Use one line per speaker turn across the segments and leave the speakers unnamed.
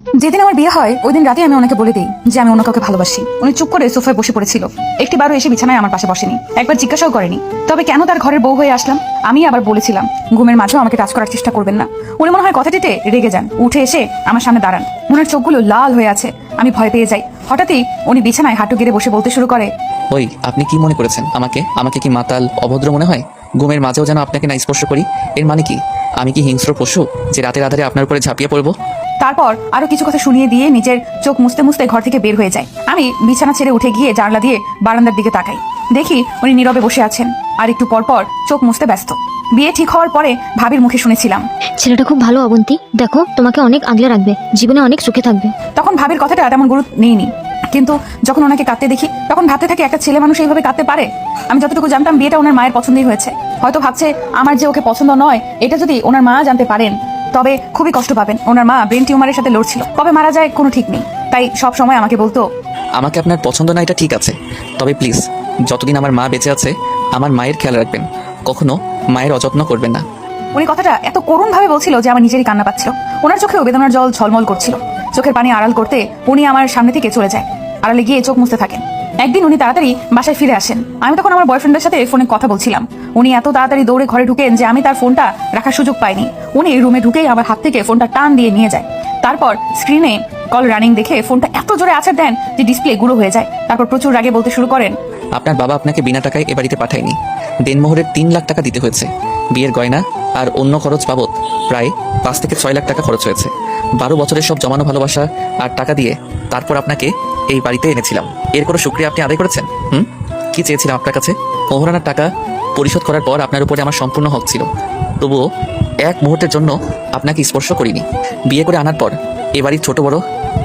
যেদিন আমার বিয়ে হয় ওই দিন রাতে আমি ওনাকে বলে দিই যে আমি অন্য কাউকে ভালোবাসি। উনি চুপ করে সোফায় বসে পড়েছিল, একটিবারও এসে বিছানায় আমার পাশে বসেনি, একবার জিজ্ঞাসাও করেনি। তবে কেন তার ঘরের বউ হয়ে আসলাম? আমি আবার বলেছিলাম ঘুমের মাঝেও আমাকে টাচ করার চেষ্টা করবেন না। উনি মনে হয় কথাটিতে রেগে যান, উঠে এসে আমার সামনে দাঁড়ান। ওনার চোখগুলো লাল হয়ে আছে, আমি ভয় পেয়ে যাই। হঠাৎই উনি বিছানায় হাঁটু গেড়ে বসে বলতে শুরু করে,
ওই আপনি কি মনে করেছেন আমাকে কি মাতাল অভদ্র মনে হয়? ঘুমের মাঝেও যেন আপনাকে না স্পর্শ করি, এর মানে কি আমি কি হিংস্র পশু যে রাতের আধারে আপনার উপরে ঝাঁপিয়ে পড়বো?
তারপর আরো কিছু কথা শুনিয়ে দিয়ে নিজের চোখ মুছতে মুছতে ঘর থেকে বের হয়ে যায়। আমি বিছানা ছেড়ে উঠে গিয়ে জানলা দিয়ে বারান্দার দিকে তাকাই, দেখি উনি নীরবে বসে আছেন আর একটু পরপর চোখ মুছতে ব্যস্ত। বিয়ে ঠিক হওয়ার পরে ভাবির মুখে শুনেছিলাম,
ছেলেটা খুব ভালো অবন্তী, দেখো তোমাকে অনেক আগলে রাখবে, জীবনে অনেক সুখে থাকবে।
তখন ভাবির কথাটা তেমন গুরুত্ব নেইনি, কিন্তু যখন ওনাকে কাঁদতে দেখি তখন ভাবতে থাকি একটা ছেলে মানুষ এইভাবে কাঁদতে পারে? আমি যতটুকু জানতাম বিয়েটা ওনার মায়ের পছন্দই হয়েছে। হয়তো ভাবছে আমার যে ওকে পছন্দ নয় এটা যদি ওনার মা জানতে পারেন তবে খুবই কষ্ট পাবেন। ওনার মা ব্রেন টিউমারের সাথে লড়ছিল, কবে মারা যায় কোনো ঠিক নেই। তাই সব সময় আমাকে বলতো,
আমাকে আপনার পছন্দ না এটা ঠিক আছে, তবে প্লিজ যতদিন আমার মা বেঁচে আছে আমার মায়ের খেয়াল রাখবেন, কখনো মায়ের অযত্ন করবেন না।
উনি কথাটা এত করুণ ভাবে বলছিল যে আমার নিজেরই কান্না পাচ্ছিল। ওনার চোখেও বেদনার জল ঝলমল করছিল। চোখের পানি আড়াল করতে উনি আমার সামনে থেকে চলে যায়, আড়ালে গিয়ে চোখ মুছতে থাকেন। একদিন উনি তাড়াতাড়ি বাসায় ফিরে আসেন। আমি তখন আমার বয়ফ্রেন্ডের সাথে ফোনে কথা বলছিলাম। উনি এত তাড়াতাড়ি দৌড়ে ঘরে ঢুকেন যে আমি তার ফোনটা রাখার সুযোগ পাইনি। উনি রুমে ঢুকেই আমার হাত থেকে ফোনটা টান দিয়ে নিয়ে যায়। তারপর স্ক্রিনে কল রানিং দেখে ফোনটা এত জোরে আছাড় দেন যে ডিসপ্লে গুঁড়ো হয়ে যায়। তারপর প্রচুর রাগে বলতে শুরু করেন,
আপনার বাবা আপনাকে বিনা টাকায় এ বাড়িতে পাঠায়নি, দেনমোহরের 3 লাখ টাকা দিতে হয়েছে, বিয়ের গয়না আর অন্য খরচ বাবদ প্রায় 5 থেকে 6 লাখ টাকা খরচ হয়েছে। 12 বছরের সব জমানো ভালোবাসা আর টাকা দিয়ে তারপর আপনাকে এই বাড়িতে এনেছিলাম। এর কোনো শুকরিয়া আপনি আদায় করেছেন? কি চেয়েছিলাম আপনার কাছে? মোহরানার টাকা পরিশোধ করার পর আপনার উপরে আমার সম্পূর্ণ হক ছিল, তবুও এক মুহূর্তের জন্য আপনাকে স্পর্শ করিনি। বিয়ে করে আনার পর এ বাড়ির ছোট বড়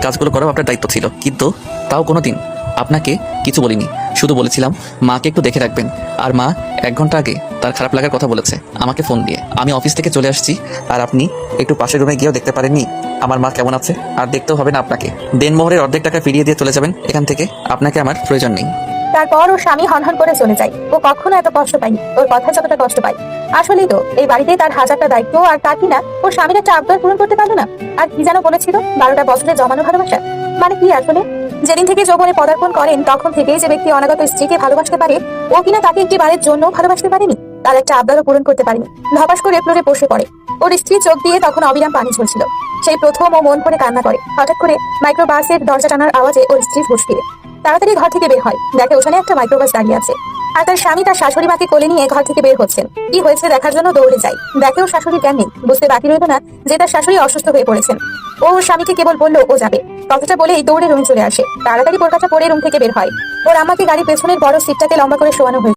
কাজগুলো করাও আপনার দায়িত্ব ছিল, কিন্তু তাও কোনোদিন আপনাকে কিছু বলিনি। শুধু বলেছিলাম মাকে একটু দেখে রাখবেন। আর মা 1 ঘন্টা আগে তার খারাপ লাগার কথা বলেছে আমাকে ফোন দিয়ে। আমি অফিস থেকে চলে আসছি আর আপনি একটু পাশের রুমে গিয়েও দেখতে পারেননি আমার মা কেমন আছে। আর দেখতেও হবে না আপনাকে, দেনমোহরের অর্ধেক টাকা ফিরিয়ে দিয়ে চলে যাবেন এখান থেকে, আপনাকে আমার প্রয়োজন নেই।
তারপর ওর স্বামী হনহন করে চলে যায়। ও কখনো এত কষ্ট পায়নি, ওর কথা যতটা কষ্ট পায়। আসলেই তো এই বাড়িতে তার হাজারটা দায়িত্ব, আর তা কিনা ওর স্বামীর একটা আবদার পূরণ করতে পারলো না। আর কি যেন বলেছিল, 12টা বছরে জমানো ভালোবাসা মানে কি আসলে? যেদিন থেকে যৌবনে পদার্পণ করেন তখন থেকেই যে ব্যক্তি অনাগত স্ত্রীকে ভালোবাসতে পারে, ও কিনা তাকে একটি বারের জন্য ভালোবাসতে পারেনি, তার একটা আবদারও পূরণ করতে পারেনি। ধপাস করে ফ্লোরে বসে পড়ে। ওর স্ত্রী চোখ দিয়ে তখন অবিরাম পানি ঝরছিল। সেই প্রথম ও মন করে কান্না করে। হঠাৎ করে মাইক্রোবাসের দরজা টানার আওয়াজে ওর স্ত্রী হুঁশ ফিরে তাড়াতাড়ি ঘর থেকে বের হয়। দেখে ওখানে একটা মাইক্রোবাস দাঁড়িয়ে আছে, আর তার স্বামী তার শাশুড়ি মাকে কোলে নিয়ে ঘর থেকে বের হচ্ছেন। কি হয়েছে দেখার জন্য দৌড়ে যায়। দেখে ওর শাশুড়ি জ্ঞান নেই। বুঝতে বাকি রইল না যে তার শাশুড়ি অসুস্থ হয়ে পড়েছেন। ও ওর স্বামীকে কেবল বললো ও যাবে, কথাটা বলেই দৌড়ে রুমে চলে আসে। তাড়াতাড়ি বোরকাটা পরে রুম থেকে বের হয়। ওর আমাকে গাড়ির পেছনের বড় সিটটাতে লম্বা করে শোয়ানো হয়েছে।